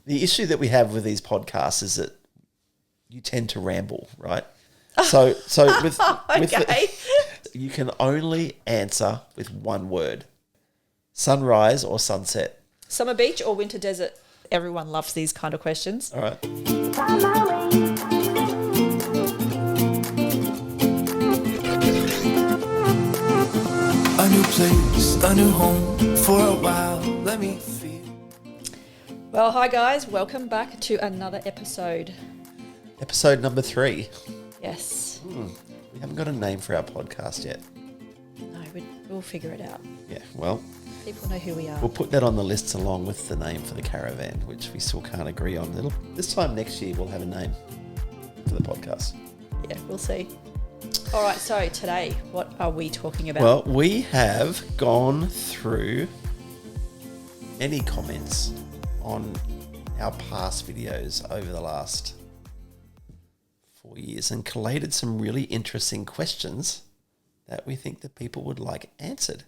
The issue that we have with these podcasts is that you tend to ramble, right? So with you can only answer with one word: sunrise or sunset. Summer beach or winter desert? Everyone loves these kind of questions. All right. A new place, a new home for a while. Let me feel. Well, hi guys, welcome back to another episode. Episode number 3. Yes. We haven't got a name for our podcast yet. No, we'll figure it out. Yeah, well, People know who we are. we'll put that on the list along with the name for the caravan, which we still can't agree on. This time next year, we'll have a name for the podcast. Yeah, we'll see. All right, so today, what are we talking about? Well, we have gone through any comments on our past videos over the last 4 years and collated some really interesting questions that we think that people would like answered.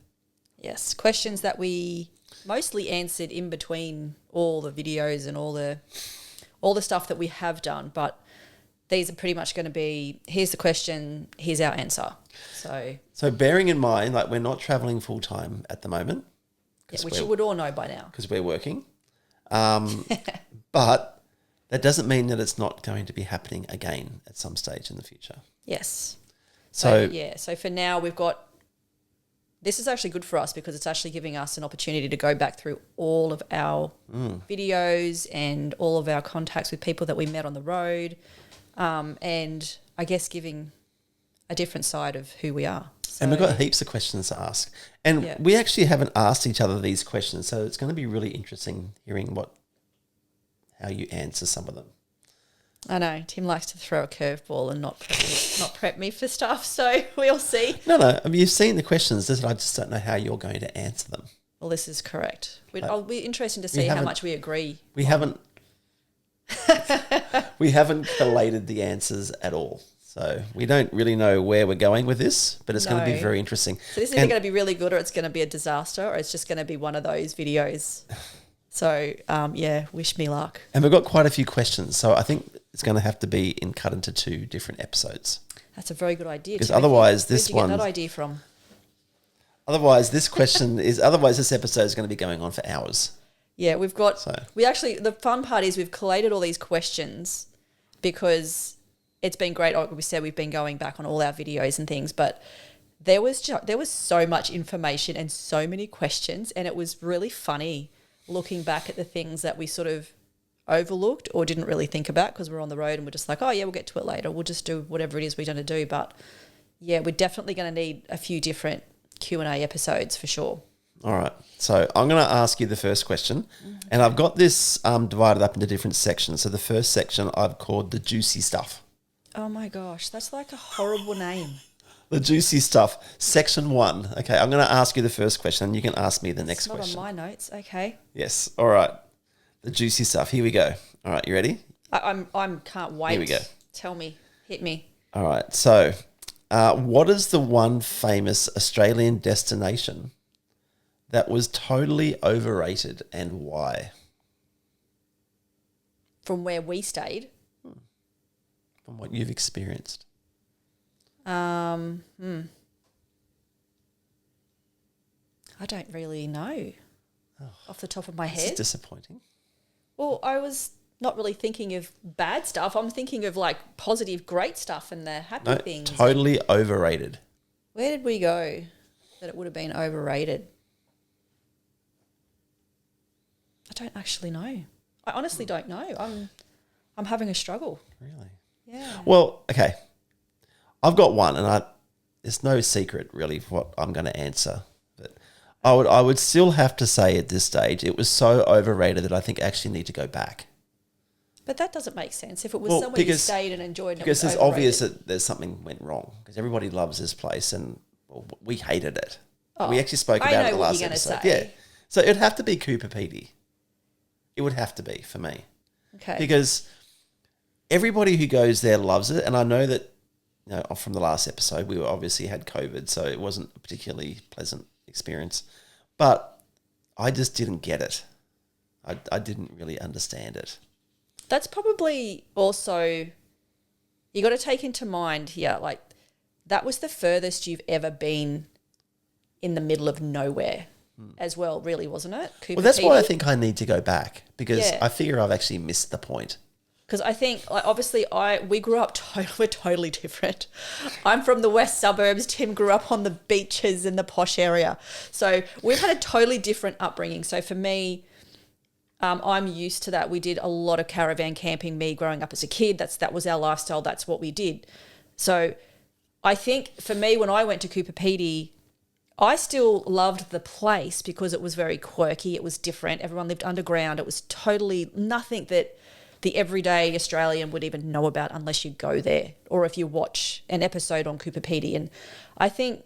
Yes, questions that we mostly answered in between all the videos and all the stuff that we have done, but these are pretty much going to be, here's the question, here's our answer. So bearing in mind, like, we're not traveling full time at the moment. Yeah, which you would all know by now. Because we're working. But that doesn't mean that it's not going to be happening again at some stage in the future. Yes. So for now we've got, this is actually good for us because it's actually giving us an opportunity to go back through all of our videos and all of our contacts with people that we met on the road, and I guess giving a different side of who we are. So, and we've got heaps of questions to ask. And we actually haven't asked each other these questions, so it's going to be really interesting hearing how you answer some of them. I know Tim likes to throw a curveball and not prep me for stuff, so we'll see. No, I mean, you've seen the questions, I just don't know how you're going to answer them. Well, this is correct. It'll be interesting to see how much we agree. We haven't collated the answers at all. So we don't really know where we're going with this, but it's going to be very interesting. So this is either going to be really good or it's going to be a disaster or it's just going to be one of those videos. So, wish me luck. And we've got quite a few questions, so I think it's going to have to be cut into 2 different episodes. That's a very good idea. Because otherwise where'd you get that idea from? Otherwise, this episode is going to be going on for hours. Yeah, the fun part is we've collated all these questions because it's been great. Like we said, we've been going back on all our videos and things, but there was so much information and so many questions, and it was really funny looking back at the things that we sort of overlooked or didn't really think about because we're on the road and we're just like, oh yeah, we'll get to it later. We'll just do whatever it is we're going to do. But yeah, we're definitely going to need a few different Q&A episodes for sure. All right. So I'm going to ask you the first question, and I've got this divided up into different sections. So the first section I've called the juicy stuff. Oh my gosh, that's like a horrible name. The juicy stuff, section 1. Okay, I'm going to ask you the first question, and you can ask me the next question. It's not on my notes. Okay. Yes. All right. The juicy stuff. Here we go. All right, you ready? I can't wait. Here we go. Tell me. Hit me. All right. So, what is the one famous Australian destination that was totally overrated and why? From where we stayed? From what you've experienced. I don't really know off the top of my head. It's disappointing. Well, I was not really thinking of bad stuff. I'm thinking of like positive, great stuff and the happy things. Totally overrated. Where did we go that it would have been overrated? I don't actually know. I honestly don't know. I'm having a struggle. Really? Yeah. Well, okay. I've got one, and it's no secret really what I'm going to answer. But I would still have to say at this stage it was so overrated that I think I actually need to go back. But that doesn't make sense. If it was somewhere you stayed and enjoyed, because it's obvious that there's something went wrong. Because everybody loves this place, and we hated it. Oh, we actually spoke about it in the last episode. Yeah, so it'd have to be Cooper Pedy. It would have to be for me. Okay. Because everybody who goes there loves it, and I know that. From the last episode, we obviously had COVID, so it wasn't a particularly pleasant experience. But I just didn't get it. I didn't really understand it. That's probably also, you got to take into mind here, like that was the furthest you've ever been in the middle of nowhere as well, really, wasn't it? Well, that's why I think I need to go back, because I figure I've actually missed the point. Because I think, like, obviously, we grew up, we're totally different. I'm from the west suburbs. Tim grew up on the beaches in the posh area. So we've had a totally different upbringing. So for me, I'm used to that. We did a lot of caravan camping, me growing up as a kid. That was our lifestyle. That's what we did. So I think for me, when I went to Cooper Pedy, I still loved the place because it was very quirky. It was different. Everyone lived underground. It was totally nothing that the everyday Australian would even know about unless you go there or if you watch an episode on Cooper Pedy. And I think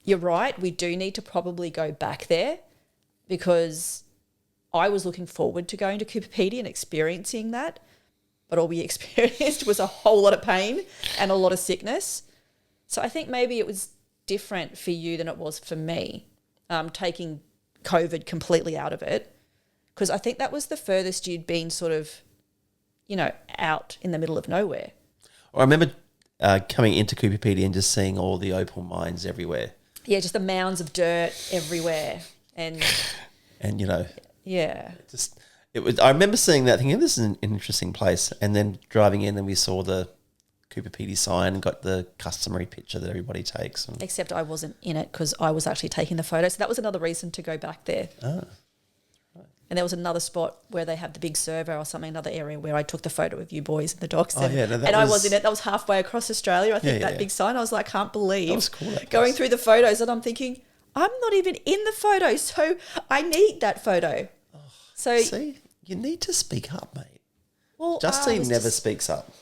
you're right. We do need to probably go back there, because I was looking forward to going to Cooper Pedy and experiencing that. But all we experienced was a whole lot of pain and a lot of sickness. So I think maybe it was different for you than it was for me, taking COVID completely out of it, because I think that was the furthest you'd been sort of, out in the middle of nowhere. I remember coming into Cooper Pedy and just seeing all the opal mines everywhere. Yeah, just the mounds of dirt everywhere. And yeah. I remember seeing that, thinking, this is an interesting place. And then driving in, and we saw the Cooper Pedy sign and got the customary picture that everybody takes. Except I wasn't in it because I was actually taking the photo. So that was another reason to go back there. Oh. And there was another spot where they have the big servo or something, another area where I took the photo of you boys and the dogs. I was in it. That was halfway across Australia. I think that big sign. I was like, can't believe. That was cool, going through the photos, and I'm thinking, I'm not even in the photo, so I need that photo. Oh, so see, you need to speak up, mate. Well, Justine never speaks up.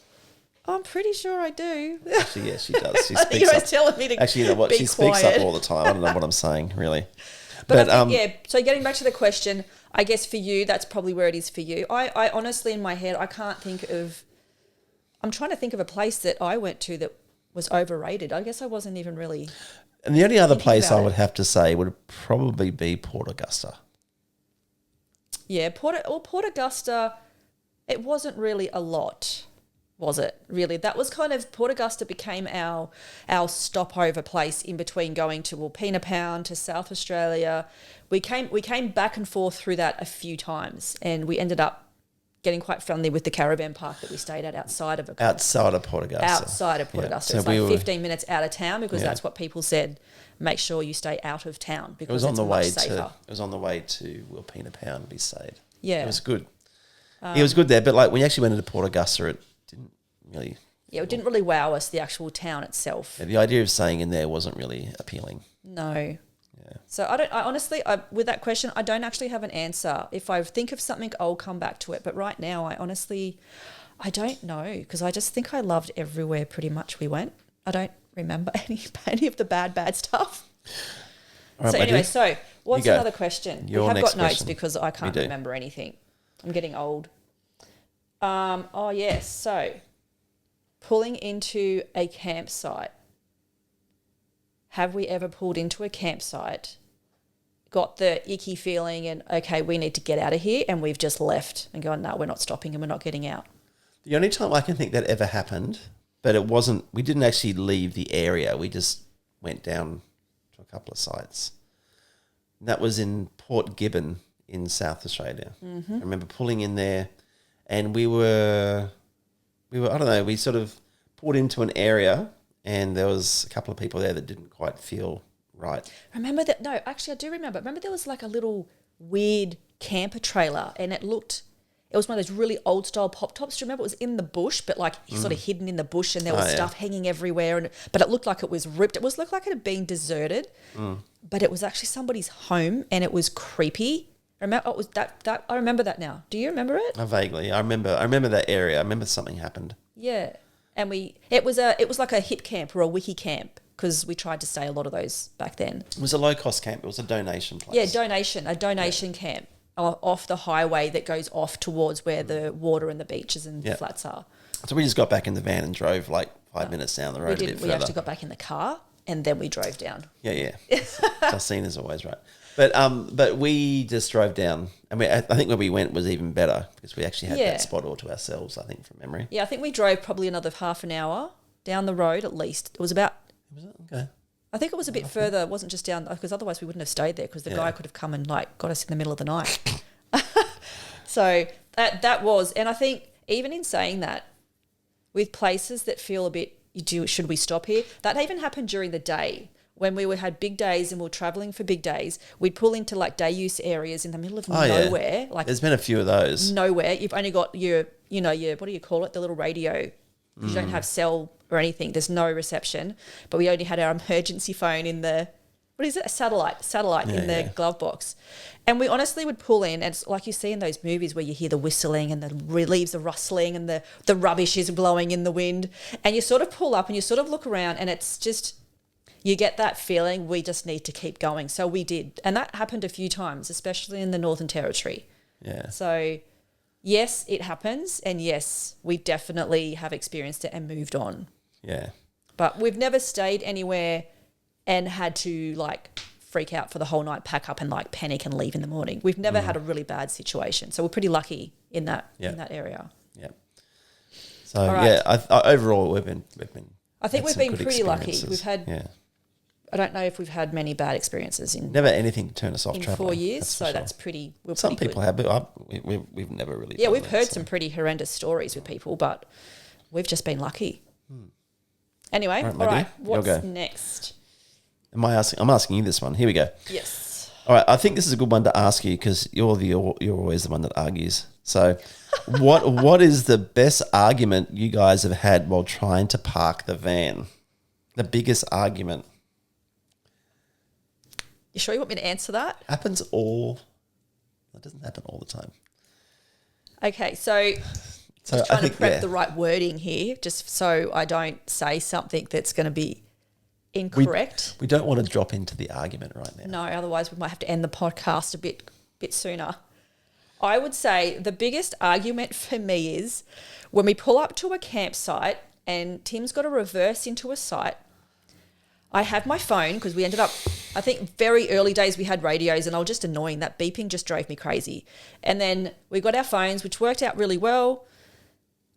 I'm pretty sure I do. Actually, yes, she does. She I think you're always telling me to actually, you know what? She speaks up all the time. I don't know what I'm saying, really. But I think, so getting back to the question, I guess for you, that's probably where it is for you. I honestly, in my head, I can't think of, I'm trying to think of a place that I went to that was overrated. I guess I wasn't even really. And the only other place I would have to say would probably be Port Augusta. Yeah, Port Augusta, it wasn't really a lot, was it? Really, that was kind of, Port Augusta became our stopover place in between going to Wilpena Pound to South Australia. We came back and forth through that a few times, and we ended up getting quite friendly with the caravan park that we stayed at outside of Port Augusta. Outside of Port Augusta. It's like 15 minutes out of town, because that's what people said. Make sure you stay out of town because it's much safer. It was on the way to Wilpena Pound, we stayed. Yeah. It was good. It was good there, but like when you actually went into Port Augusta, it didn't really... Yeah, it didn't really wow us, the actual town itself. Yeah, the idea of staying in there wasn't really appealing. No. So I honestly, with that question, I don't actually have an answer. If I think of something, I'll come back to it. But right now, I don't know, because I just think I loved everywhere pretty much we went. I don't remember any of the bad stuff. All right, so anyway, so what's another question? Your we have next got notes question. because I can't remember anything. I'm getting old. Oh yes, so pulling into a campsite. Have we ever pulled into a campsite, got the icky feeling and, okay, we need to get out of here, and we've just left and gone, no, we're not stopping and we're not getting out? The only time I can think that ever happened, but it wasn't, we didn't actually leave the area. We just went down to a couple of sites. And that was in Port Gibbon in South Australia. Mm-hmm. I remember pulling in there, and we were, I don't know, we sort of pulled into an area, and there was a couple of people there that didn't quite feel right. Remember that? No, actually, I do remember. Remember there was like a little weird camper trailer, and it was one of those really old style pop tops. Do you remember? It was in the bush, but like sort of hidden in the bush, and there was stuff hanging everywhere. But it looked like it was ripped. It looked like it had been deserted, but it was actually somebody's home, and it was creepy. Remember? It was that. I remember that now. Do you remember it? Vaguely. I remember that area. I remember something happened. Yeah. And it was like a hip camp or a wiki camp, because we tried to stay a lot of those back then. It was a low cost camp. It was a donation place. Yeah, a donation camp off the highway that goes off towards where the water and the beaches and flats are. So we just got back in the van and drove like 5 minutes down the road. We actually got back in the car and then we drove down. Yeah. Justine is always right. But we just drove down. I mean, I think where we went was even better because we actually had that spot all to ourselves, I think, from memory. Yeah, I think we drove probably another half an hour down the road at least. It was about... Was it? Okay. I think it was a bit further. It wasn't just down... Because otherwise we wouldn't have stayed there because the guy could have come and, like, got us in the middle of the night. So that was... And I think even in saying that, with places that feel a bit... should we stop here? That even happened during the day. When we had big days and we were travelling for big days, we'd pull into like day use areas in the middle of nowhere. Like there's been a few of those. Nowhere. You've only got your what do you call it? The little radio. You don't have cell or anything. There's no reception. But we only had our emergency phone in the, what is it? A satellite in the glove box. And we honestly would pull in, and it's like you see in those movies where you hear the whistling and the leaves are rustling and the rubbish is blowing in the wind. And you sort of pull up and you sort of look around and it's just... You get that feeling we just need to keep going. So we did. And that happened a few times, especially in the Northern Territory. Yeah. So, yes, it happens. And, yes, we definitely have experienced it and moved on. Yeah. But we've never stayed anywhere and had to, like, freak out for the whole night, pack up and, like, panic and leave in the morning. We've never had a really bad situation. So we're pretty lucky in that area. Yeah. So, overall, we've been I think we've been pretty lucky. We've had... Yeah. I don't know if we've had many bad experiences in... Never anything to turn us off in travelling. 4 years, so that's pretty... Some people have, but we've never really... Yeah, we've heard some pretty horrendous stories with people, but we've just been lucky. Anyway, all right, what's next? I'm asking you this one. Here we go. Yes. All right, I think this is a good one to ask you because you're always the one that argues. So what is the best argument you guys have had while trying to park the van? The biggest argument. You sure you want me to answer that? It doesn't happen all the time. Okay, so just trying to prep the right wording here, just so I don't say something that's going to be incorrect. We don't want to drop into the argument right now. No, otherwise we might have to end the podcast a bit sooner. I would say the biggest argument for me is when we pull up to a campsite and Tim's got to reverse into a site. I have my phone because we ended up, I think very early days we had radios and I was just annoying. That beeping just drove me crazy. And then we got our phones, which worked out really well.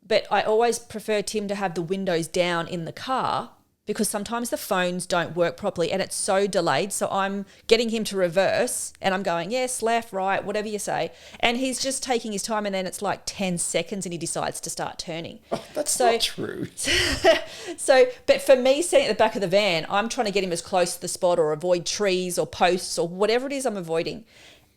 But I always prefer Tim to have the windows down in the car because sometimes the phones don't work properly and it's so delayed. So I'm getting him to reverse and I'm going, yes, left, right, whatever you say. And he's just taking his time and then it's like 10 seconds and he decides to start turning. Oh, that's not true. But for me sitting at the back of the van, I'm trying to get him as close to the spot or avoid trees or posts or whatever it is I'm avoiding.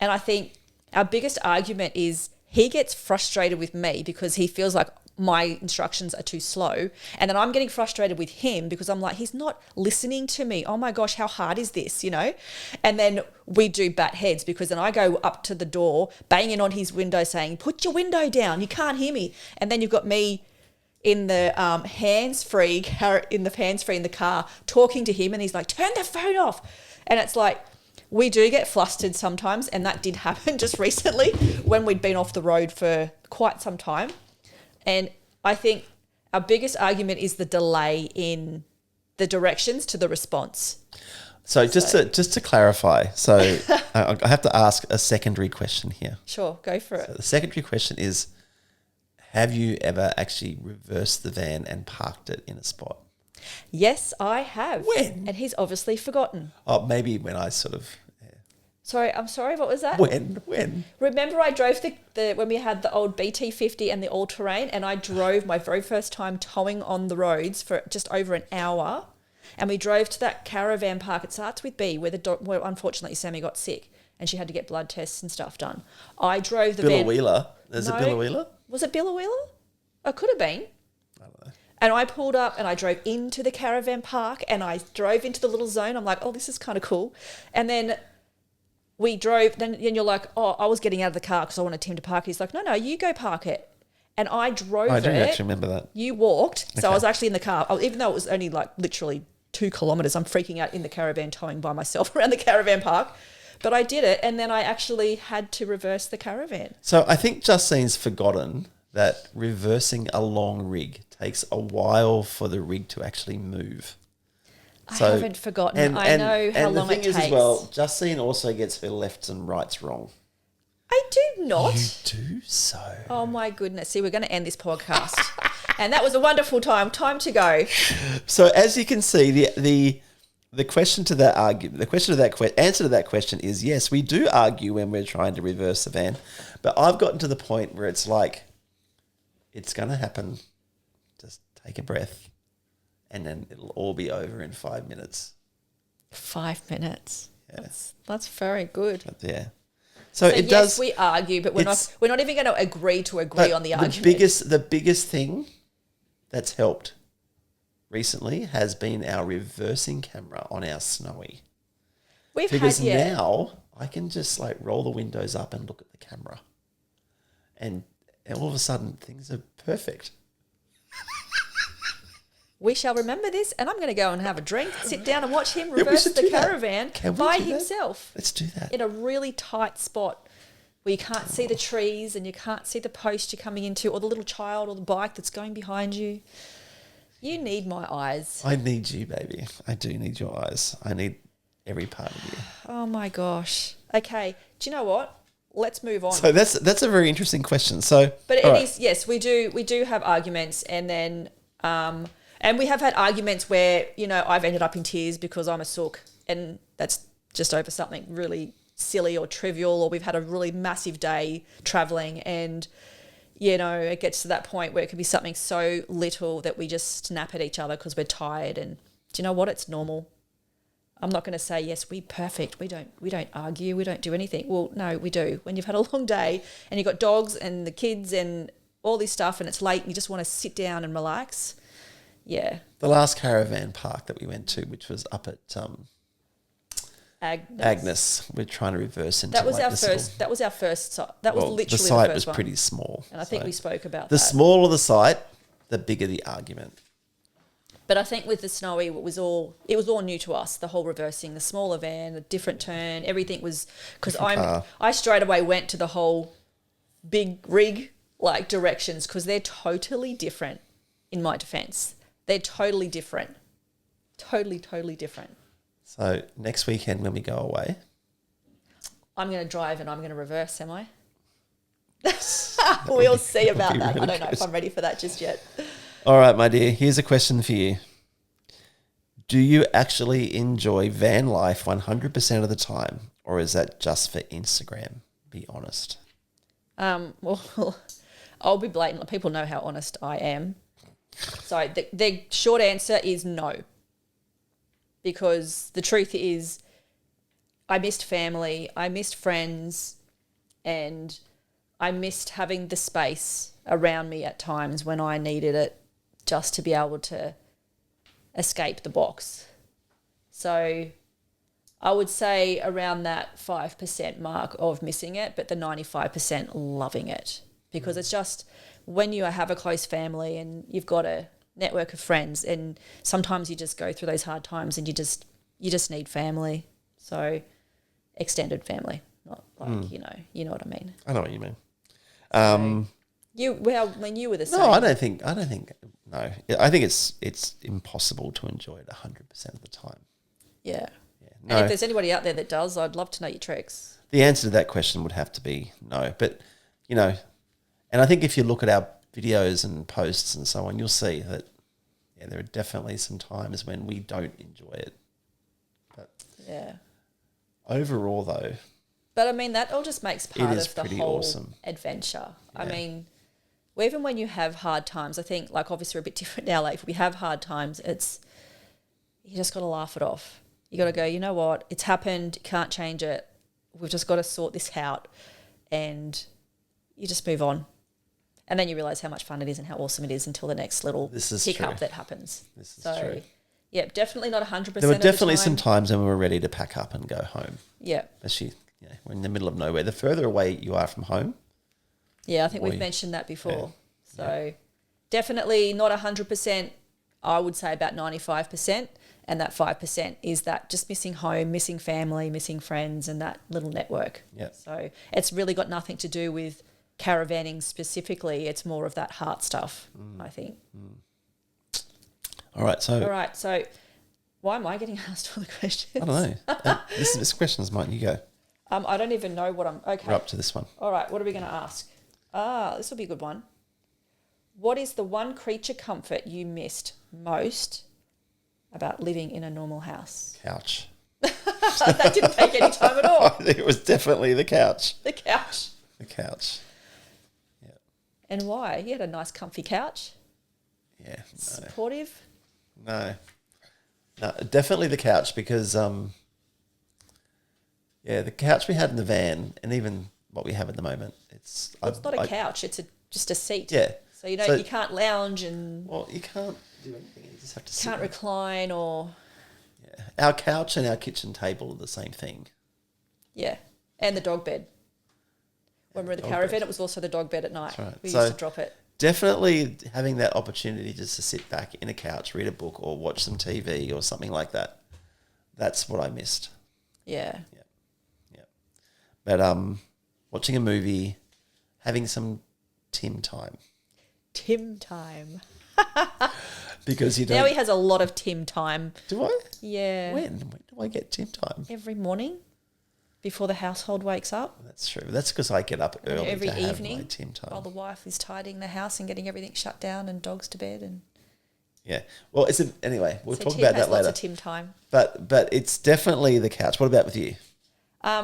And I think our biggest argument is he gets frustrated with me because he feels like my instructions are too slow. And then I'm getting frustrated with him because I'm like, he's not listening to me. Oh my gosh, how hard is this, And then we do bat heads because then I go up to the door, banging on his window saying, put your window down, you can't hear me. And then you've got me in the hands-free in the car talking to him and he's like, turn the phone off. And it's like, we do get flustered sometimes, and that did happen just recently when we'd been off the road for quite some time. And I think our biggest argument is the delay in the directions to the response. So just to clarify, so I have to ask a secondary question here. Sure, go for it. So the secondary question is, have you ever actually reversed the van and parked it in a spot? Yes, I have. When? And he's obviously forgotten. Oh, maybe when I sort of... Sorry, I'm sorry, what was that? When? Remember I drove when we had the old BT50 and the all-terrain and I drove my very first time towing on the roads for just over an hour and we drove to that caravan park. It starts with B where unfortunately Sammy got sick and she had to get blood tests and stuff done. I drove the van... Billawheeler? Is it Billawheeler? Was it Billawheeler? It could have been. I don't know. And I pulled up and I drove into the caravan park and I drove into the little zone. I'm like, oh, this is kind of cool. And then... we drove, then you're like, oh, I was getting out of the car because I wanted Tim to park. He's like, no, you go park it. And I drove it. I don't actually remember that. You walked. Okay. So I was actually in the car. Even though it was only like literally 2 kilometres, I'm freaking out in the caravan towing by myself around the caravan park. But I did it and then I actually had to reverse the caravan. So I think Justine's forgotten that reversing a long rig takes a while for the rig to actually move. I haven't forgotten. I know how long it takes. And the thing is as well, Justine also gets her lefts and rights wrong. I do not. You do so. Oh my goodness. See, we're going to end this podcast. And that was a wonderful time. Time to go. So as you can see, the question to that argument, answer to that question is yes, we do argue when we're trying to reverse the van. But I've gotten to the point where it's like, it's going to happen. Just take a breath. And then it'll all be over in 5 minutes. 5 minutes. Yeah. That's very good. But yeah. So it yes, does. We argue, but we're not even going to agree on the argument. The biggest thing that's helped recently has been our reversing camera on our Snowy. Because now I can just like roll the windows up and look at the camera, and all of a sudden things are perfect. We shall remember this, and I'm going to go and have a drink, sit down and watch him reverse the caravan by himself. Let's do that. In a really tight spot where you can't see the trees and you can't see the post you're coming into or the little child or the bike that's going behind you. You need my eyes. I need you, baby. I do need your eyes. I need every part of you. Oh, my gosh. Okay. Do you know what? Let's move on. So that's a very interesting question. But it is, yes, we do have arguments, and then... and we have had arguments where, I've ended up in tears because I'm a sook, and that's just over something really silly or trivial, or we've had a really massive day traveling, and, it gets to that point where it could be something so little that we just snap at each other because we're tired. And do you know what? It's normal. I'm not going to say, yes, we're perfect. We don't argue. We don't do anything. Well, no, we do. When you've had a long day and you've got dogs and the kids and all this stuff and it's late and you just want to sit down and relax. Yeah. The last caravan park that we went to, which was up at Agnes, we're trying to reverse into that was our first. That was our first site. That was literally the site first was one. pretty small, and I think we spoke about the that. smaller the site, the bigger the argument. But I think with the Snowy, it was all new to us. The whole reversing, the smaller van, the different turn, everything was because I straight away went to the whole big rig like directions because they're totally different. In my defence, they're totally different, totally different. So next weekend when we go away, I'm going to drive and I'm going to reverse. Am I? We'll see about that. Really I don't know if I'm ready for that just yet. All right, my dear, here's a question for you. Do you actually enjoy van life 100% of the time, or is that just for Instagram? Be honest. Well, I'll be blatant. People know how honest I am. So the short answer is no. Because the truth is, I missed family, I missed friends, and I missed having the space around me at times when I needed it just to be able to escape the box. So I would say around that 5% mark of missing it, but the 95% loving it. Because it's just when you have a close family and you've got a network of friends, and sometimes you just go through those hard times and you just need family. So extended family, not like, you know what I mean. I know what you mean. You were the same. No, I don't think, no. I think it's impossible to enjoy it 100% of the time. Yeah. No. And if there's anybody out there that does, I'd love to know your tricks. The answer to that question would have to be no. But, and I think if you look at our videos and posts and so on, you'll see that, there are definitely some times when we don't enjoy it. But overall, though. But, I mean, that all just makes part of the whole awesome adventure. Yeah. I mean, even when you have hard times, I think, like, obviously we're a bit different now. Like, if we have hard times, you just got to laugh it off. You got to go, you know what? It's happened. Can't change it. We've just got to sort this out. And you just move on. And then you realise how much fun it is and how awesome it is until the next little hiccup that happens. This is true. Yeah, definitely not 100% There were definitely some times when we were ready to pack up and go home. Yeah. Especially, we're in the middle of nowhere. The further away you are from home. Yeah, I think we've mentioned that before. Yeah. So definitely not 100%. I would say about 95%. And that 5% is that just missing home, missing family, missing friends, and that little network. Yeah. So it's really got nothing to do with caravanning specifically. It's more of that heart stuff, I think. All right. So Why am I getting asked all the questions? I don't know. This question's mine. You go. I don't know. This question's mine. You go. I don't even know what I'm... Okay. We're up to this one. All right. What are we going to ask? This will be a good one. What is the one creature comfort you missed most about living in a normal house? Couch. That didn't take any time at all. I think it was definitely the couch. The couch. The couch. Yeah. And why? You had a nice comfy couch. Yeah. No. Supportive? No, definitely the couch because, the couch we had in the van and even what we have at the moment, it's not a couch. It's just a seat. Yeah. So, you can't lounge and... Well, you can't do anything. You just have to sit. Can't recline or... Yeah. Our couch and our kitchen table are the same thing. Yeah. And the dog bed. When we were in the caravan, it was also the dog bed at night. That's right. We used to drop it. Definitely having that opportunity just to sit back in a couch, read a book or watch some TV or something like that. That's what I missed. Yeah. Yeah. But watching a movie, having some Tim time. Tim time. Because you don't... Now he has a lot of Tim time. Do I? Yeah. When do I get Tim time? Every morning before the household wakes up. That's true. That's because I get up early every to evening have my Tim time. while the wife is tidying the house and getting everything shut down and dogs to bed. And yeah. Well, anyway, we'll talk Tim about has that later. lots of Tim time. But it's definitely the couch. What about with you?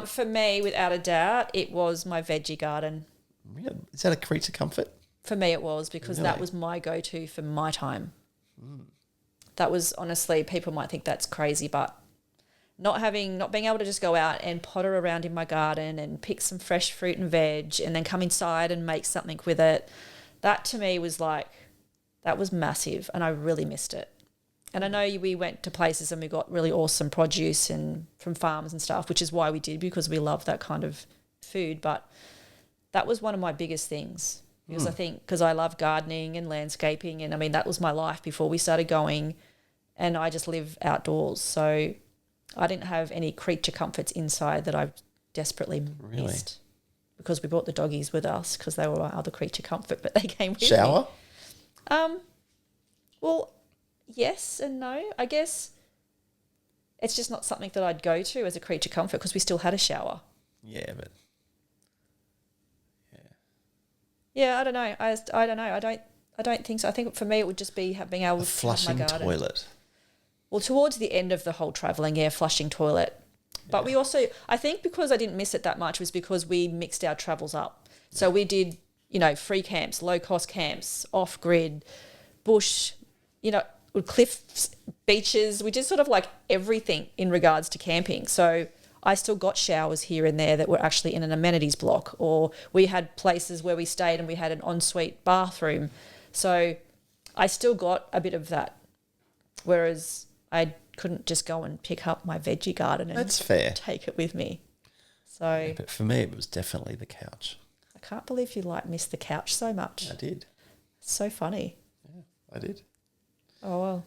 For me, without a doubt, it was my veggie garden. Yeah. Is that a creature comfort? For me, it was because that was my go-to for my time. That was honestly, people might think that's crazy, but not being able to just go out and potter around in my garden and pick some fresh fruit and veg and then come inside and make something with it, that to me was that was massive and I really missed it. And I know we went to places and we got really awesome produce and from farms and stuff, which is why we did, because we love that kind of food. But that was one of my biggest things because I think because I love gardening and landscaping and, I mean, that was my life before we started going and I just live outdoors. So I didn't have any creature comforts inside that I desperately missed because we brought the doggies with us because they were my other creature comfort, but they came with me. Shower? Well, yes and no. I guess it's just not something that I'd go to as a creature comfort because we still had a shower. Yeah, but yeah, I don't know. I don't know. I don't think so. I think for me it would just be being able to flushing have my garden. toilet. Well, towards the end of the whole travelling, flushing toilet. But we also, I think because I didn't miss it that much was because we mixed our travels up. So we did, free camps, low-cost camps, off-grid, bush, cliffs, beaches. We did sort of like everything in regards to camping. So I still got showers here and there that were actually in an amenities block, or we had places where we stayed and we had an ensuite bathroom. So I still got a bit of that, whereas I couldn't just go and pick up my veggie garden and That's fair. take it with me. So Yeah, but for me, it was definitely the couch. I can't believe you miss the couch so much. I did. It's so funny. Yeah, I did. Oh, well.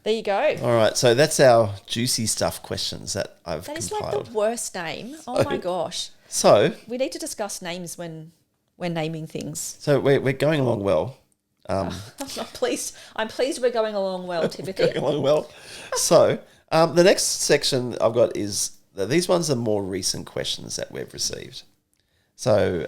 There you go. All right, so that's our juicy stuff questions that I've That is compiled. like the worst name. Oh, my gosh. So We need to discuss names when we're naming things. we're going along well. I'm pleased we're going along well, Timothy. Going along well. So the next section I've got is these ones are more recent questions that we've received. So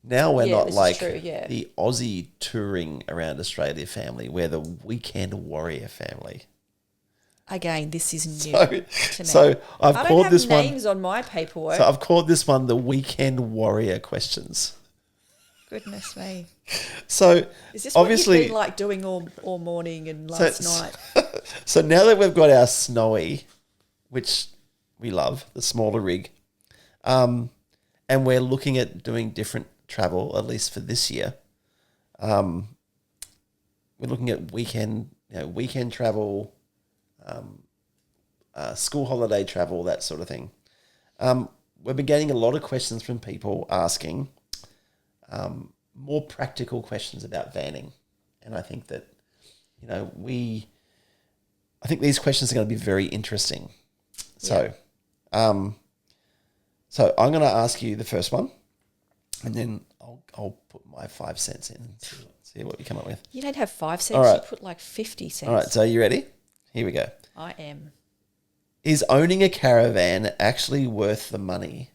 now we're not like the Aussie touring around Australia family. We're the weekend warrior family. Again, this is new to me. So I've called this one. I don't have names on my paperwork. So I've called this one the weekend warrior questions. Goodness me. So Is this obviously, what you've been like doing all morning and last night? So now that we've got our Snowy, which we love, the smaller rig, and we're looking at doing different travel, at least for this year. We're looking at weekend travel, school holiday travel, that sort of thing. We've been getting a lot of questions from people asking more practical questions about vanning, and I think that I think these questions are going to be very interesting. So, so I'm going to ask you the first one. and then I'll put my 5 cents in and see what you come up with. You don't have 5 cents. All right. You put like 50 cents. All right, so are you ready? Here we go. I am. Is owning a caravan actually worth the money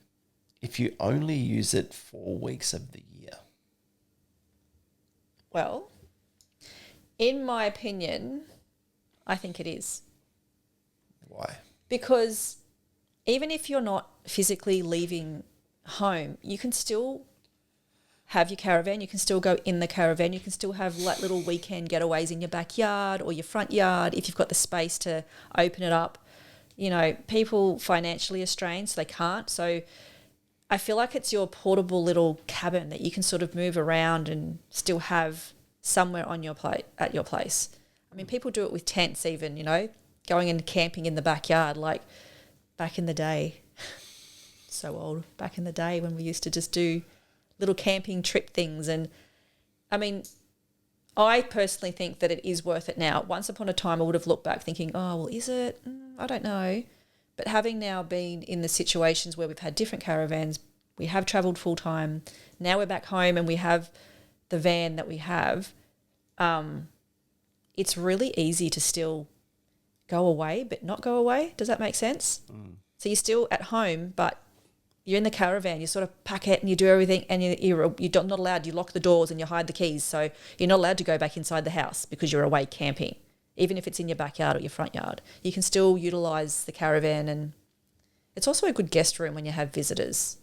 if you only use it 4 weeks of the year? Well, in my opinion, I think it is. Why? Because even if you're not physically leaving home, you can still have your caravan. You can still go in the caravan. You can still have like little weekend getaways in your backyard or your front yard if you've got the space to open it up. You know, people financially are strained, so they can't. So I feel like it's your portable little cabin that you can sort of move around and still have somewhere on your plate at your place. I mean, people do it with tents even, you know, going and camping in the backyard like back in the day. So old. Back in the day when we used to just do little camping trip things. And I mean, I personally think that it is worth it now. Once upon a time, I would have looked back thinking, oh, well, is it? I don't know. But having now been in the situations where we've had different caravans, we have travelled full time. Now we're back home and we have the van that we have. It's really easy to still go away but not go away. Does that make sense? So you're still at home, but you're in the caravan. You sort of pack it and you do everything, and you're not allowed. You lock the doors and you hide the keys, so you're not allowed to go back inside the house because you're away camping. Even if it's in your backyard or your front yard, you can still utilise the caravan, and it's also a good guest room when you have visitors,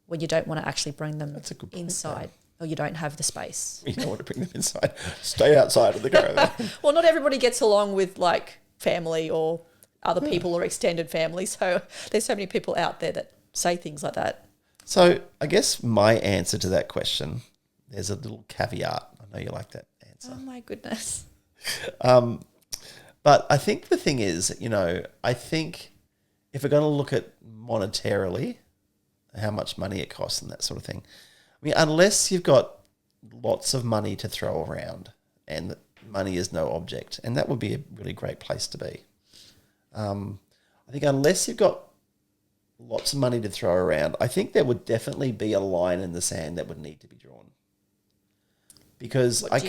when you don't want to actually bring them inside. Or you don't have the space. You don't want to bring them inside. Stay outside of the caravan. Well, not everybody gets along with like family or other people or extended family. So there's so many people out there that say things like that. So I guess my answer to that question, there's a little caveat. I know you like that answer. Oh my goodness. But I think the thing is, you know, I think if we're going to look at monetarily, how much money it costs and that sort of thing, I mean, unless you've got lots of money to throw around and money is no object, and that would be a really great place to be. I think unless you've got lots of money to throw around, I think there would definitely be a line in the sand that would need to be drawn. Because I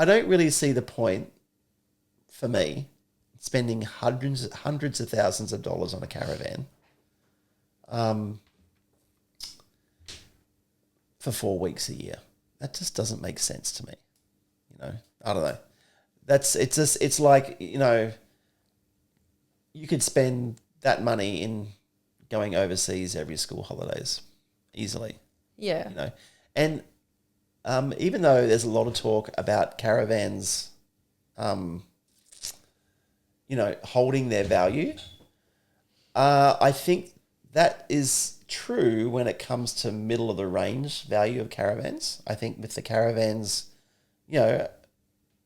don't really see the point, for me, spending hundreds of thousands of dollars on a caravan for 4 weeks a year. That just doesn't make sense to me. You know, I don't know. It's like, you know, you could spend that money in going overseas every school holidays easily. Yeah. You know, and even though there's a lot of talk about caravans, you know, holding their value, I think that is true when it comes to middle of the range value of caravans. I think with the caravans, you know,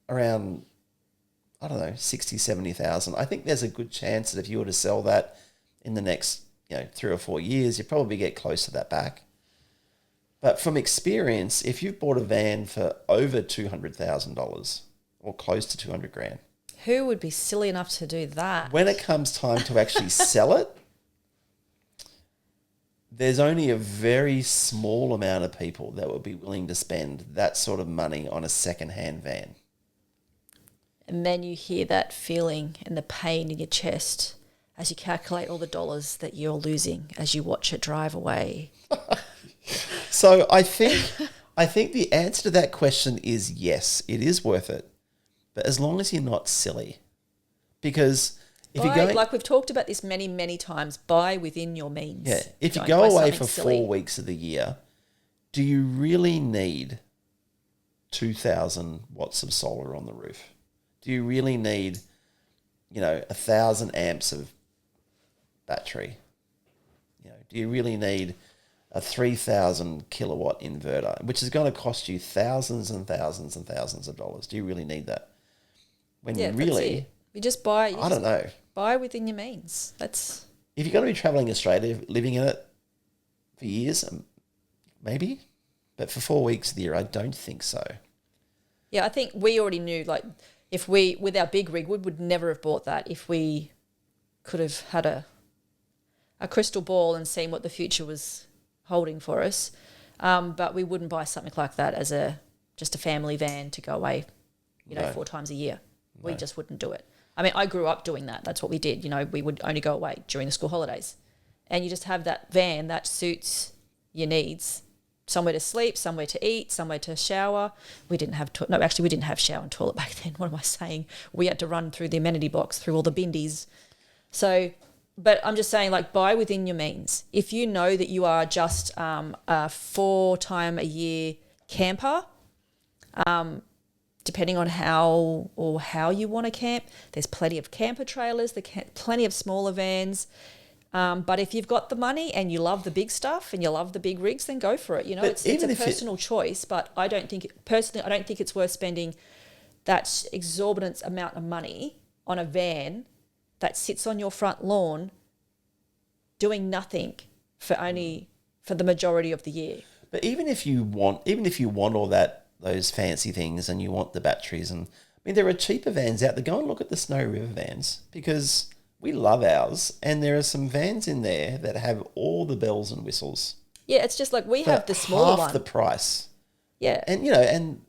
around, I don't know, 60, 70,000, I think there's a good chance that if you were to sell that in the next, you know, 3 or 4 years, you probably get close to that back. But from experience, if you've bought a van for over $200,000 or close to 200 grand, who would be silly enough to do that? When it comes time to actually sell it, there's only a very small amount of people that would be willing to spend that sort of money on a second-hand van. And then you hear that feeling and the pain in your chest as you calculate all the dollars that you're losing as you watch it drive away. So I think the answer to that question is yes, it is worth it, but as long as you're not silly. Because if you're going, like we've talked about this many, many times, buy within your means. Yeah, if you Don't go buy away something for silly. 4 weeks of the year, do you really need 2,000 watts of solar on the roof? Do you really need, you know, 1,000 amps of battery? You know, do you really need a 3,000 kilowatt inverter, which is going to cost you thousands and thousands and thousands of dollars? Do you really need that? When you really, that's it. You just buy. I don't know. Buy within your means. That's. If you're going to be traveling Australia, living in it for years, maybe, but for 4 weeks of the year, I don't think so. Yeah, I think we already knew, like, if we, with our big rig, we would never have bought that if we could have had a crystal ball and seen what the future was holding for us. But we wouldn't buy something like that as just a family van to go away, No. 4 times a year. We just wouldn't do it. I mean, I grew up doing that. That's what we did. We would only go away during the school holidays. And you just have that van that suits your needs. Somewhere to sleep, somewhere to eat, somewhere to shower. We didn't have we didn't have shower and toilet back then. What am I saying? We had to run through the amenity box, through all the bindies. So, but I'm just saying, like, buy within your means. If you know that you are just a 4-time-a-year camper, depending on how you want to camp, there's plenty of camper trailers, plenty of smaller vans. But if you've got the money and you love the big stuff and you love the big rigs, then go for it. It's a personal choice, but I don't think it's worth spending that exorbitant amount of money on a van that sits on your front lawn doing nothing for the majority of the year. But even if you want all those fancy things and you want the batteries, and I mean, there are cheaper vans out there. Go and look at the Snow River vans, because we love ours, and there are some vans in there that have all the bells and whistles. Yeah, it's just like we have the smaller one. Half the price. Yeah. And, and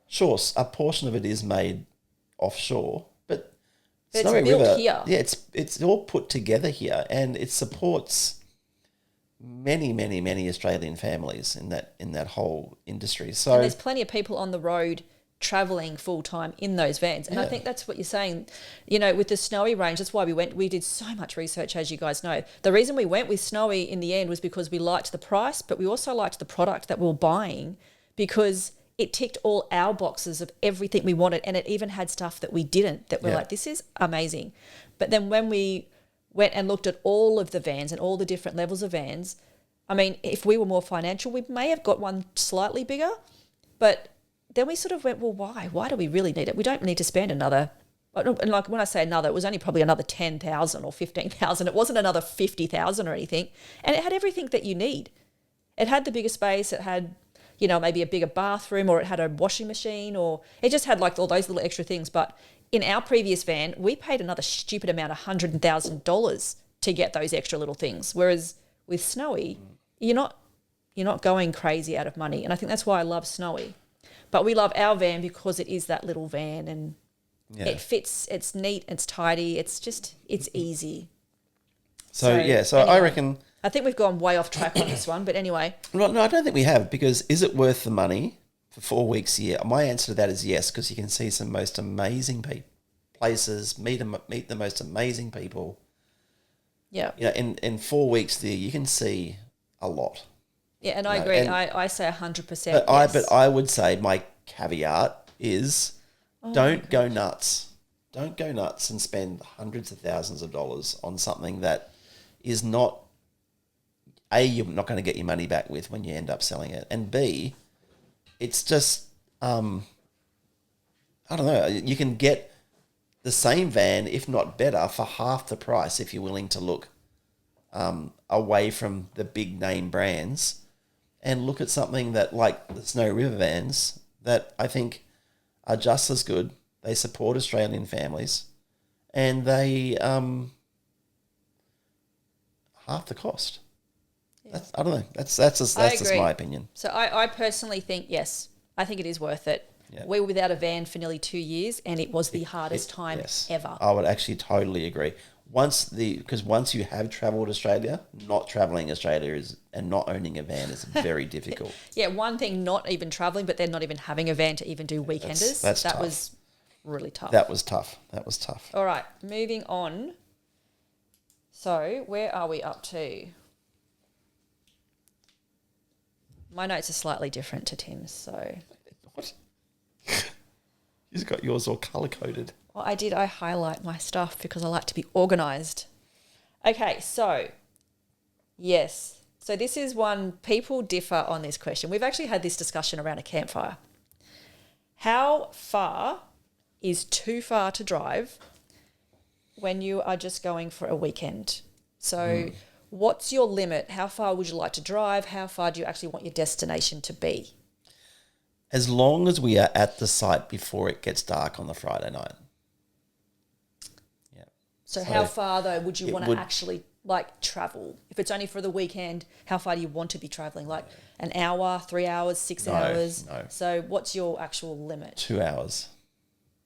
sure, a portion of it is made offshore, but Snowy it's built River, here. Yeah, it's all put together here, and it supports many, many, many Australian families in that whole industry. So and there's plenty of people on the road travelling full time in those vans. And I think that's what you're saying, with the Snowy range. That's why we did so much research, as you guys know. The reason we went with Snowy in the end was because we liked the price, but we also liked the product that we were buying, because it ticked all our boxes of everything we wanted. And it even had stuff that we didn't, that we're like, this is amazing. But then when we went and looked at all of the vans and all the different levels of vans, I mean, if we were more financial, we may have got one slightly bigger, but then we sort of went, well, why? Why do we really need it? We don't need to spend another, and like when I say another, it was only probably another 10,000 or 15,000. It wasn't another 50,000 or anything. And it had everything that you need. It had the bigger space. It had, maybe a bigger bathroom, or it had a washing machine, or it just had like all those little extra things. But in our previous van, we paid another stupid amount of $100,000 to get those extra little things. Whereas with Snowy, you're not going crazy out of money. And I think that's why I love Snowy. But we love our van because it is that little van, and it fits, it's neat, it's tidy, it's easy. So anyway, I reckon... I think we've gone way off track on this one, but anyway. No, I don't think we have, because is it worth the money for 4 weeks a year? My answer to that is yes, because you can see some most amazing places, meet the most amazing people. Yeah. In 4 weeks there, you can see a lot. Yeah, and I agree. I say 100%. But I would say my caveat is don't go nuts. Don't go nuts and spend hundreds of thousands of dollars on something that is not, A, you're not going to get your money back with when you end up selling it, and B, it's just, I don't know, you can get the same van, if not better, for half the price if you're willing to look away from the big name brands and look at something that, like the Snow River vans, that I think are just as good. They support Australian families, and they half the cost. Yeah. I don't know. That's just my opinion. So I personally think yes. I think it is worth it. Yeah. We were without a van for nearly 2 years, and it was the hardest time ever. I would actually totally agree. Once you have travelled Australia, not travelling Australia and not owning a van is very difficult. Yeah, one thing, not even travelling, but then not even having a van to even do weekenders. That tough. Was really tough. That was tough. All right, moving on. So where are we up to? My notes are slightly different to Tim's, so... What? You've got yours all colour-coded. Well, I did. I highlight my stuff because I like to be organised. Okay, so, yes. So this is one, people differ on this question. We've actually had this discussion around a campfire. How far is too far to drive when you are just going for a weekend? So what's your limit? How far would you like to drive? How far do you actually want your destination to be? As long as we are at the site before it gets dark on the Friday night. So how far, though, would you want to actually like travel? If it's only for the weekend, how far do you want to be traveling? Like an hour, 3 hours, 6 hours? No. So what's your actual limit? 2 hours.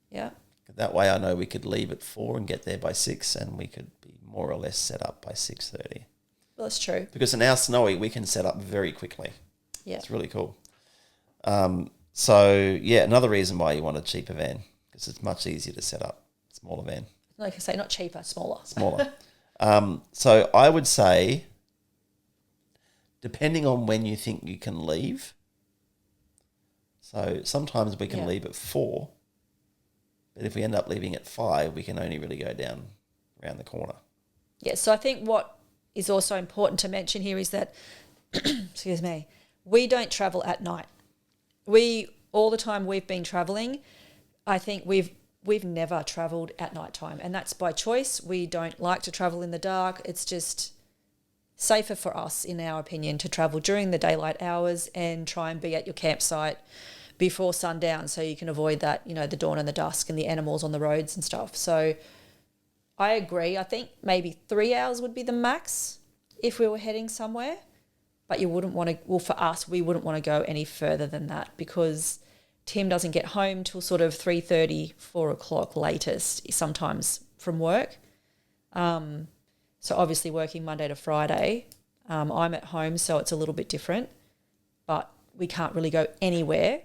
Yeah. That way I know we could leave at 4 and get there by 6, and we could be more or less set up by 6:30. Well, that's true. Because in our snowy, we can set up very quickly. Yeah. It's really cool. So, yeah, another reason why you want a cheaper van, because it's much easier to set up. Smaller van. Like I say, not cheaper, smaller. Smaller. So I would say, depending on when you think you can leave, so sometimes we can leave at 4, but if we end up leaving at 5, we can only really go down around the corner. Yeah, so I think what is also important to mention here is that, excuse me, we don't travel at night. All the time we've been traveling, I think we've never travelled at night time, and that's by choice. We don't like to travel in the dark. It's just safer for us, in our opinion, to travel during the daylight hours and try and be at your campsite before sundown, so you can avoid that, the dawn and the dusk and the animals on the roads and stuff. So I agree. I think maybe 3 hours would be the max if we were heading somewhere, but you wouldn't want to, well, for us, we wouldn't want to go any further than that, because Tim doesn't get home till sort of 3:30, 4 o'clock latest, sometimes from work. So obviously working Monday to Friday, I'm at home, so it's a little bit different, but we can't really go anywhere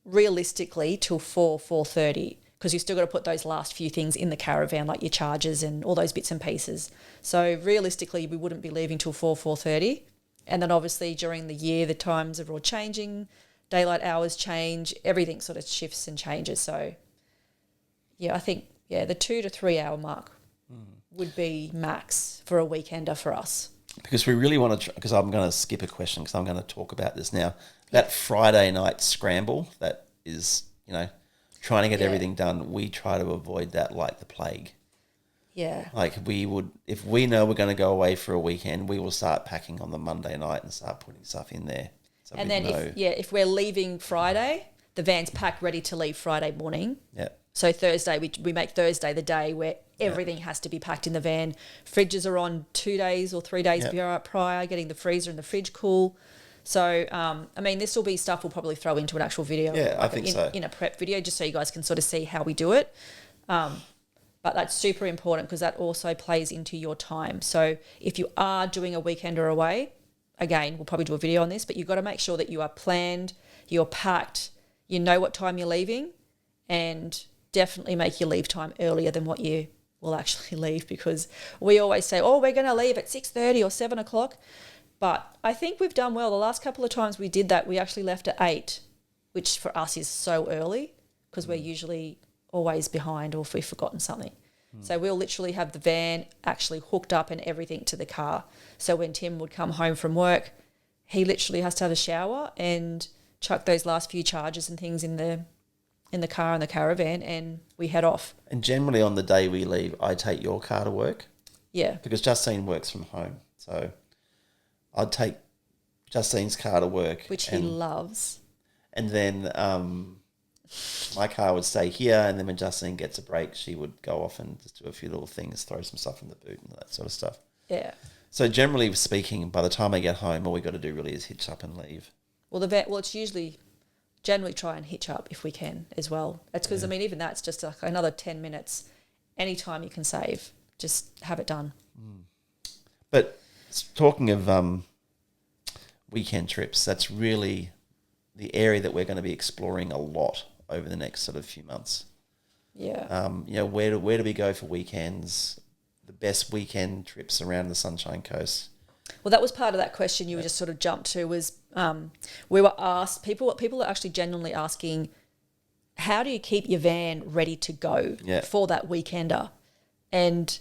realistically till 4:30, because you've still got to put those last few things in the caravan, like your chargers and all those bits and pieces. So realistically, we wouldn't be leaving till 4:30. And then obviously during the year, the times are all changing, daylight hours change, everything sort of shifts and changes. So, yeah, I think, the 2 to 3 hour mark would be max for a weekender for us. Because we really want to, because I'm going to skip a question because I'm going to talk about this now. That Friday night scramble, that is, trying to get everything done, we try to avoid that like the plague. Yeah. Like we would, if we know we're going to go away for a weekend, we will start packing on the Monday night and start putting stuff in there. So and then if we're leaving Friday, the van's packed ready to leave Friday morning. Yeah. So Thursday, we make Thursday the day where everything has to be packed in the van. Fridges are on 2 days or 3 days prior, getting the freezer and the fridge cool. So, this will be stuff we'll probably throw into an actual video. Yeah, I think so. In a prep video, just so you guys can sort of see how we do it. But that's super important because that also plays into your time. So if you are doing a weekender away, again, we'll probably do a video on this, but you've got to make sure that you are planned, you're packed, you know what time you're leaving, and definitely make your leave time earlier than what you will actually leave, because we always say, we're going to leave at 6:30 or 7 o'clock. But I think we've done well. The last couple of times we did that, we actually left at 8, which for us is so early because we're usually always behind or if we've forgotten something. So we'll literally have the van actually hooked up and everything to the car. So when Tim would come home from work, he literally has to have a shower and chuck those last few charges and things in the car and the caravan, and we head off. And generally on the day we leave, I take your car to work. Yeah. Because Justine works from home. So I'd take Justine's car to work. Which he loves. And then my car would stay here, and then when Justine gets a break, she would go off and just do a few little things, throw some stuff in the boot and that sort of stuff. Yeah. So generally speaking, by the time I get home, all we got to do really is hitch up and leave. Well, it's usually generally try and hitch up if we can as well. It's because, even that's just like another 10 minutes. Any time you can save, just have it done. But talking of weekend trips, that's really the area that we're going to be exploring a lot over the next sort of few months. Yeah. Where do we go for weekends? The best weekend trips around the Sunshine Coast. Well, that was part of that question you just sort of jumped to was we were asked, people are actually genuinely asking, how do you keep your van ready to go for that weekender? And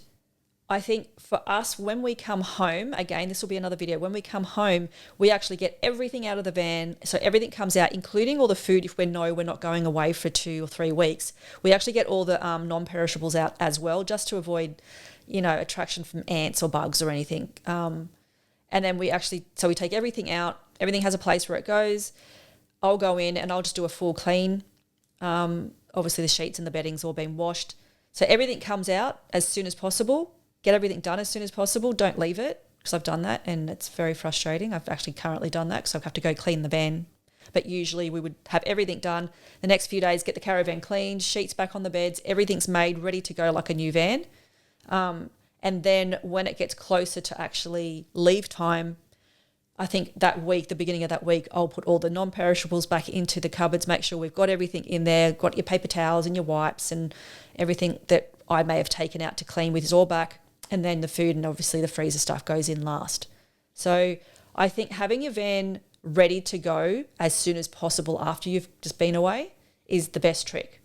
I think for us, when we come home, again, this will be another video, when we come home, we actually get everything out of the van. So everything comes out, including all the food if we know we're not going away for 2 or 3 weeks. We actually get all the non-perishables out as well, just to avoid, attraction from ants or bugs or anything. And then we take everything out. Everything has a place where it goes. I'll go in and I'll just do a full clean. Obviously the sheets and the bedding's all been washed. So everything comes out as soon as possible. get everything done as soon as possible. Don't leave it, because I've done that and it's very frustrating. I've actually currently done that because I have to go clean the van. But usually we would have everything done the next few days, get the caravan cleaned, sheets back on the beds, everything's made, ready to go like a new van. And then when it gets closer to actually leave time, I think that week, the beginning of that week, I'll put all the non-perishables back into the cupboards, make sure we've got everything in there, got your paper towels and your wipes and everything that I may have taken out to clean with is all back. And then the food and obviously the freezer stuff goes in last. So I think having your van ready to go as soon as possible after you've just been away is the best trick,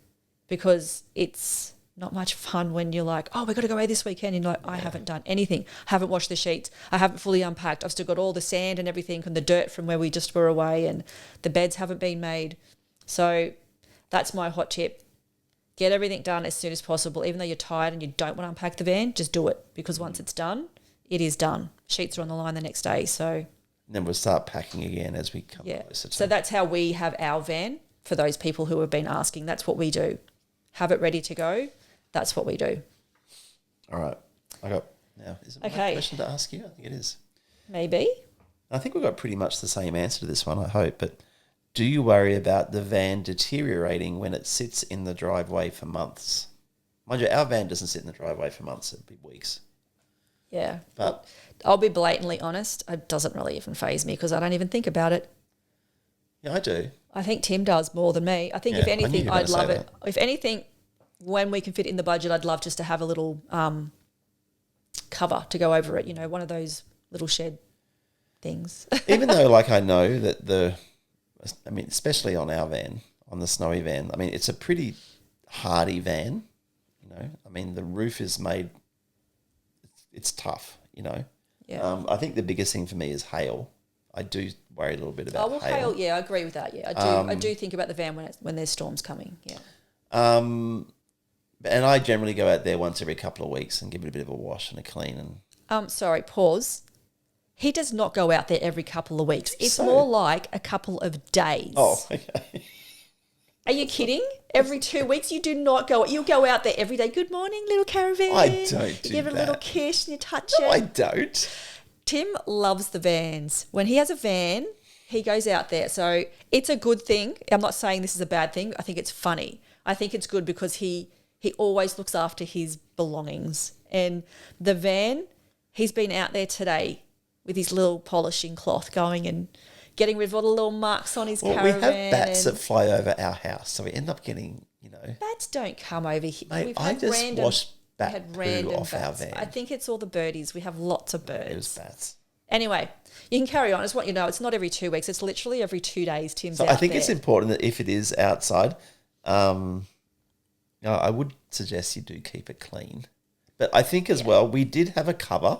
because it's not much fun when you're like, oh, we've got to go away this weekend. And you're like, I haven't done anything. I haven't washed the sheets. I haven't fully unpacked. I've still got all the sand and everything and the dirt from where we just were away, and the beds haven't been made. So that's my hot tip. Get everything done as soon as possible. Even though you're tired and you don't want to unpack the van, just do it, because once it's done, it is done. Sheets are on the line the next day. So then we'll start packing again as we come closer to. So that's how we have our van, for those people who have been asking. That's what we do. Have it ready to go. That's what we do. All right. Is it my question to ask you? I think it is. Maybe. I think we've got pretty much the same answer to this one, I hope. But do you worry about the van deteriorating when it sits in the driveway for months? Mind you, our van doesn't sit in the driveway for months. It'd be weeks. Yeah. But I'll be blatantly honest. It doesn't really even faze me, because I don't even think about it. Yeah, I do. I think Tim does more than me. I think if anything, I'd love it. If anything, when we can fit in the budget, I'd love just to have a little cover to go over it, you know, one of those little shed things. Even though, like, I know that especially on our van, on the snowy van, I mean, it's a pretty hardy van, you know. I mean, the roof is made, it's tough, you know. Yeah. I think the biggest thing for me is hail. I do worry a little bit about hail. Yeah, I agree with that. Yeah, I do think about the van when there's storms coming. Yeah. And I generally go out there once every couple of weeks and give it a bit of a wash and a clean. And sorry, pause. He does not go out there every couple of weeks. It's more like a couple of days. Oh, okay. Are you kidding? Every 2 weeks? You do not go. You go out there every day. Good morning, little caravan. I don't do You give it a little kiss and you touch No, it. I don't. Tim loves the vans. When he has a van, he goes out there. So it's a good thing. I'm not saying this is a bad thing. I think it's funny. I think it's good because he always looks after his belongings. And the van, he's been out there today with his little polishing cloth going and getting rid of all the little marks on his caravan. We have bats that fly over our house, so we end up getting, you know. Bats don't come over here. Mate, I just washed bat poo off our van. I think it's all the birdies. We have lots of birds. It was bats. Anyway, you can carry on. I just want you to know it's not every 2 weeks. It's literally every 2 days Tim's out there. So I think there. it's important that if it is outside, I would suggest you do keep it clean. But I think as well, we did have a cover,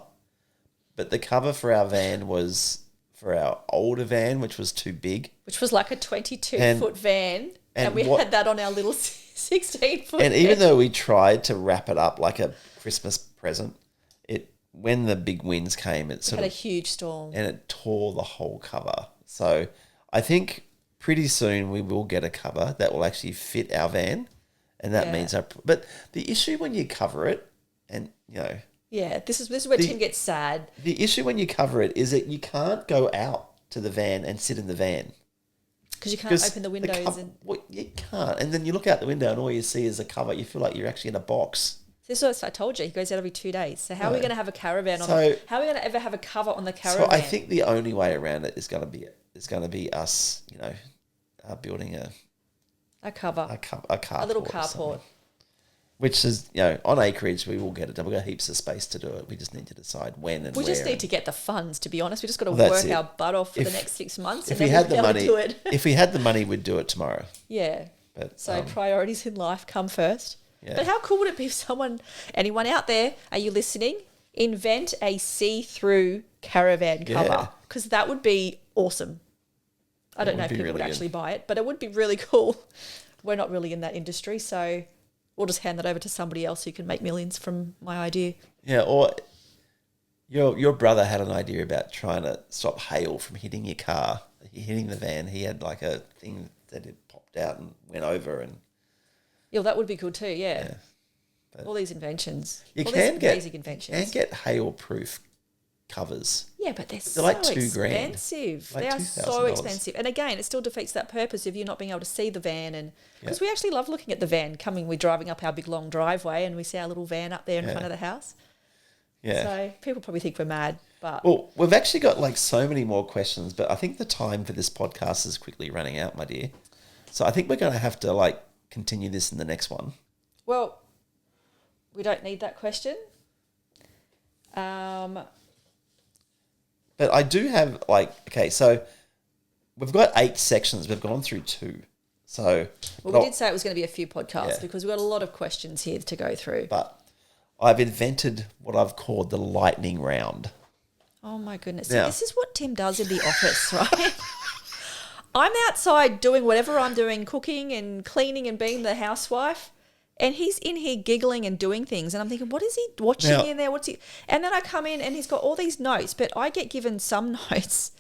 but the cover for our van was for our older van, which was too big. Which was like a 22-foot van, and we had that on our little 16-foot And even though we tried to wrap it up like a Christmas present, when the big winds came, it had a huge storm. And it tore the whole cover. So I think pretty soon we will get a cover that will actually fit our van. And that means but the issue when you cover it, and you know, this is where Tim gets sad. The issue when you cover it is that you can't go out to the van and sit in the van because you can't open the windows. You can't, and then you look out the window and all you see is a cover. You feel like you're actually in a box. This is what I told you. He goes out every 2 days. So how are we going to have a caravan how are we going to ever have a cover on the caravan? So I think the only way around it is going to be us, you know, building a cover, a carport, a little carport. Which is, you know, on acreage, we will get it done. We've got heaps of space to do it. We just need to decide when and where. We just need to get the funds, to be honest. We just got to work our butt off for the next 6 months. If we had the money, if we had the money, we'd do it tomorrow. Yeah. So priorities in life come first. Yeah. But how cool would it be if anyone out there, are you listening? Invent a see-through caravan cover, because that would be awesome. I don't know if people would actually buy it, but it would be really cool. We're not really in that industry, so we'll just hand that over to somebody else who can make millions from my idea. Yeah, or your brother had an idea about trying to stop hail from hitting your car, hitting the van. He had like a thing that it popped out and went over and... Yeah, that would be good too, yeah. All these inventions. You all can these get amazing inventions. and get hail-proof covers. Yeah, but they're so like $2,000. expensive. Like they are so $2,000. expensive. And again, it still defeats that purpose of you not being able to see the van. And because we actually love looking at the van we're driving up our big long driveway and we see our little van up there in front of the house. Yeah. So people probably think we're mad, but Well, we've actually got like so many more questions, but I think the time for this podcast is quickly running out, my dear. So I think we're going to have to like continue this in the next one. well, we don't need that question. But I do have so we've got 8 sections. We've gone through 2. So Well, we did say it was going to be a few podcasts because we've got a lot of questions here to go through. But I've invented what I've called the lightning round. Oh my goodness. Now- See, this is what Tim does in the office, right? I'm outside doing whatever I'm doing, cooking and cleaning and being the housewife. And he's in here giggling and doing things. And I'm thinking, what is he watching Now- in there? And then I come in and he's got all these notes, but I get given some notes.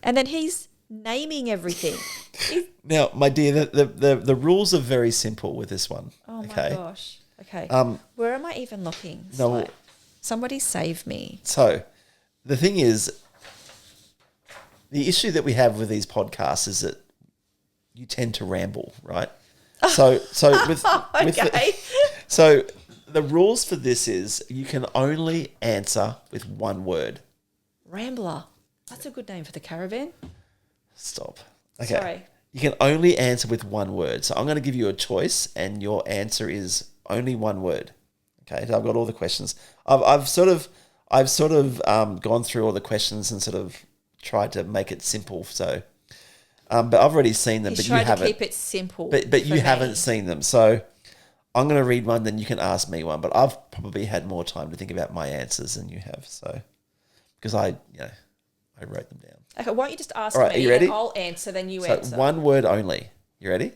And then he's naming everything. Now, my dear, the rules are very simple with this one. Oh my okay? gosh. Okay. Where am I even looking? It's No. like, somebody save me. So, the thing is, the issue that we have with these podcasts is that you tend to ramble, right? So with Okay. so the rules for this is you can only answer with one word. Rambler. That's a good name for the caravan. Stop. Okay. Sorry. You can only answer with one word. So I'm going to give you a choice, and your answer is only one word. Okay. So I've got all the questions. I've sort of gone through all the questions and sort of tried to make it simple. So, but I've already seen them. He's but you trying haven't. to keep it simple. But you for haven't me. seen them. So I'm going to read one, then you can ask me one. But I've probably had more time to think about my answers than you have. So because I wrote them down. Okay, why don't you just ask All right, me are you ready? and I'll answer, then you So answer. one word only. You ready?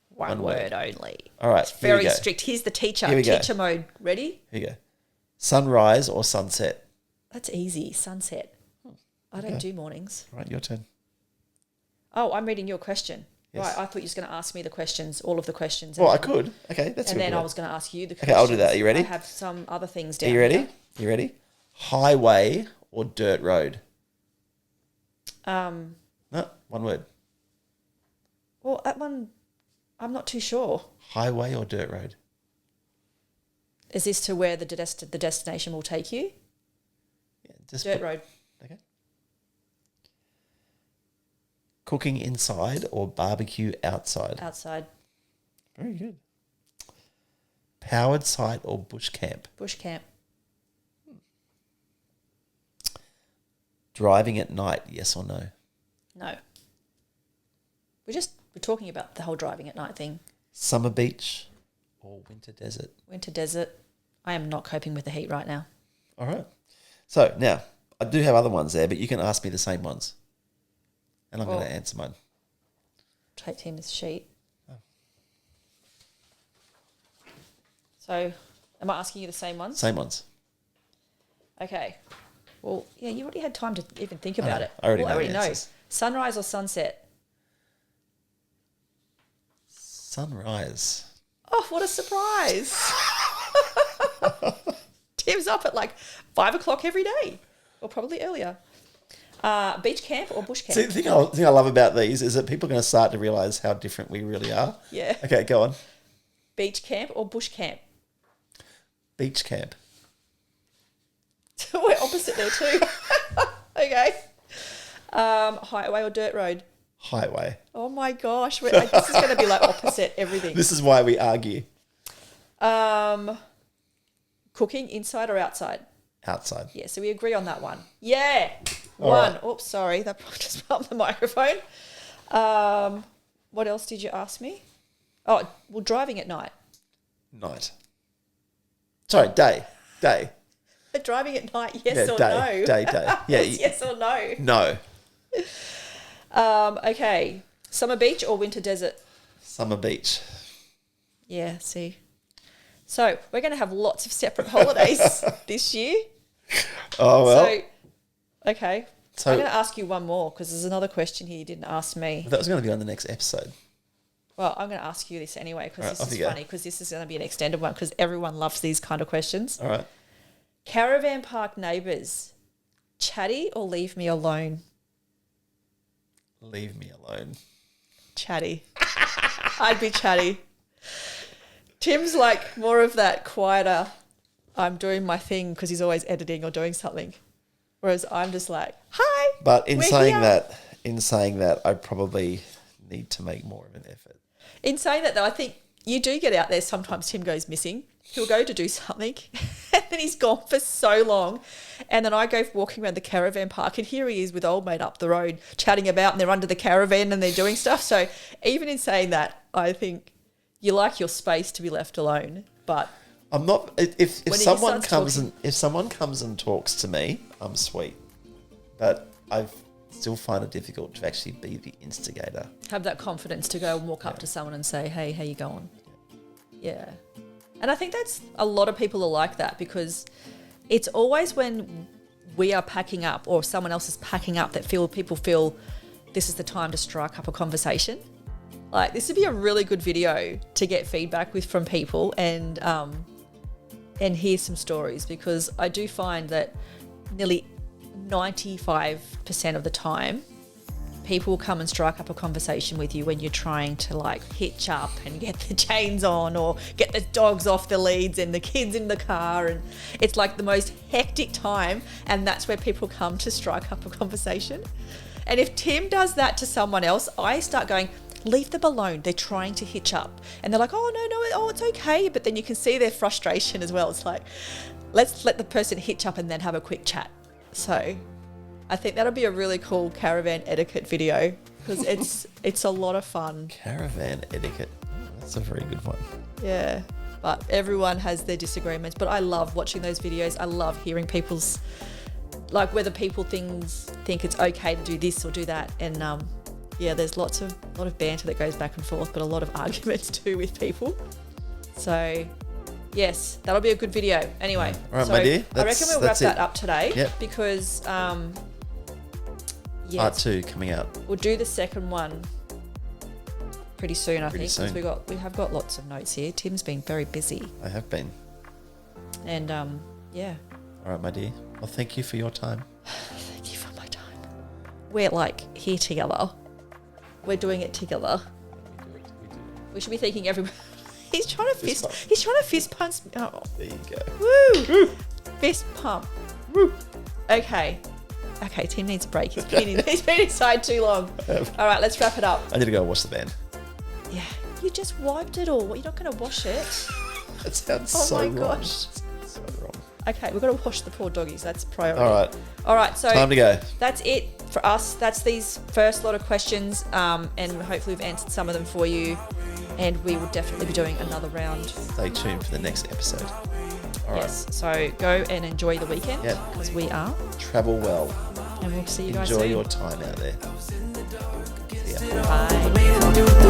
One word only. All right. It's here we very go. strict. Here's the teacher. Here we go. Teacher mode. Ready? Here you go. Sunrise or sunset? That's easy. Sunset. I don't do mornings. All right, your turn. Oh, I'm reading your question. Yes. Right, I thought you were just going to ask me the questions, all of the questions. Well, I could. Okay, that's And a good then I one. was going to ask you the Okay, questions. I'll do that. Are you ready? I have some other things down Are you ready? here. You ready? Highway or dirt road? Um, No, one word. well, that one, I'm not too sure. Highway or dirt road? Is this to where the destination will take you? Yeah, just Dirt road. Okay. Cooking inside or barbecue outside? Outside. Very good. Powered site or bush camp? Bush camp. Driving at night, yes or no? No. We're talking about the whole driving at night thing. Summer beach or winter desert? Winter desert. I am not coping with the heat right now. All right. So now, I do have other ones there, but you can ask me the same ones. And I'm going Well- to answer mine. Take Tim's sheet. Oh. So, am I asking you the same ones? Same ones. Okay. Well, yeah, you already had time to even think about know. it. I already Well, know the answers. Sunrise or sunset? Sunrise. Oh, what a surprise. Tim's up at like 5 o'clock every day, or probably earlier. Beach camp or bush camp? See, the thing I love about these is that people are going to start to realise how different we really are. Yeah. Okay, go on. Beach camp or bush camp? Beach camp. We're opposite there too. Okay. Highway or dirt road? Highway. Oh my gosh. This is going to be like opposite everything. This is why we argue. Cooking inside or outside? Outside. Yeah, so we agree on that one. Yeah. All One. right. Oops, sorry. That probably just bumped the microphone. What else did you ask me? Oh, well, driving at night. Night. Sorry, day. Day. Driving at night, yes or day. no? Day. Yeah. It's yes or no? No. Okay. Summer beach or winter desert? Summer beach. Yeah, see. So we're going to have lots of separate holidays this year. Oh, well. So, okay. So- I'm going to ask you one more because there's another question here you didn't ask me. That was going to be on the next episode. Well, I'm going to ask you this anyway because All right, this is funny because this is going to be an extended one because everyone loves these kind of questions. All right. Caravan park neighbours, chatty or leave me alone? Leave me alone. Chatty. I'd be chatty. Tim's like more of that quieter, I'm doing my thing because he's always editing or doing something. Whereas I'm just like, hi. But in we're saying here. that, I probably need to make more of an effort. In saying that though, I think you do get out there sometimes. Tim goes missing. He'll go to do something and then he's gone for so long. And then I go walking around the caravan park and here he is with old mate up the road chatting about and they're under the caravan and they're doing stuff. So even in saying that, I think you like your space to be left alone. But I'm not. If someone comes and talks to me, I'm sweet. But I still find it difficult to actually be the instigator. Have that confidence to go and walk up to someone and say, hey, how you going? Yeah. And I think that's a lot of people are like that because it's always when we are packing up or someone else is packing up that people feel this is the time to strike up a conversation. Like this would be a really good video to get feedback with from people and hear some stories because I do find that nearly 95% of the time people will come and strike up a conversation with you when you're trying to like hitch up and get the chains on or get the dogs off the leads and the kids in the car and it's like the most hectic time and that's where people come to strike up a conversation. And if Tim does that to someone else, I start going, leave them alone. They're trying to hitch up. And they're like, oh, it's okay. But then you can see their frustration as well. It's like, let's let the person hitch up and then have a quick chat. So I think that'll be a really cool caravan etiquette video because it's a lot of fun. Caravan etiquette. That's a very good one. Yeah. But everyone has their disagreements. But I love watching those videos. I love hearing people's, like whether people think it's okay to do this or do that. And yeah, there's a lot of banter that goes back and forth, but a lot of arguments too with people. So yes, that'll be a good video. Anyway, all right, my dear. I reckon we'll wrap that up today. Yep. Because Part 2 coming out. We'll do the second one pretty soon, I think. Soon. Because we have got lots of notes here. Tim's been very busy. I have been. And yeah. All right, my dear. Well, thank you for your time. Thank you for my time. We're like here together. We're doing it together. We do. We should be thinking everyone. He's trying to fist punch. Oh. There you go. Woo! Fist pump. Woo! Okay, Tim needs a break. He's been inside too long. All right, let's wrap it up. I need to go wash the band. Yeah, you just wiped it all. You're not going to wash it. That sounds so wrong. Oh my gosh. So wrong. Okay, we've got to wash the poor doggies. That's priority. All right, so time to go. That's it for us. That's these first lot of questions, and hopefully we've answered some of them for you. And we will definitely be doing another round. Stay tuned for the next episode. All yes, so go and enjoy the weekend because we are. Travel well. And we'll see you guys soon. Enjoy your time out there. See ya. Bye.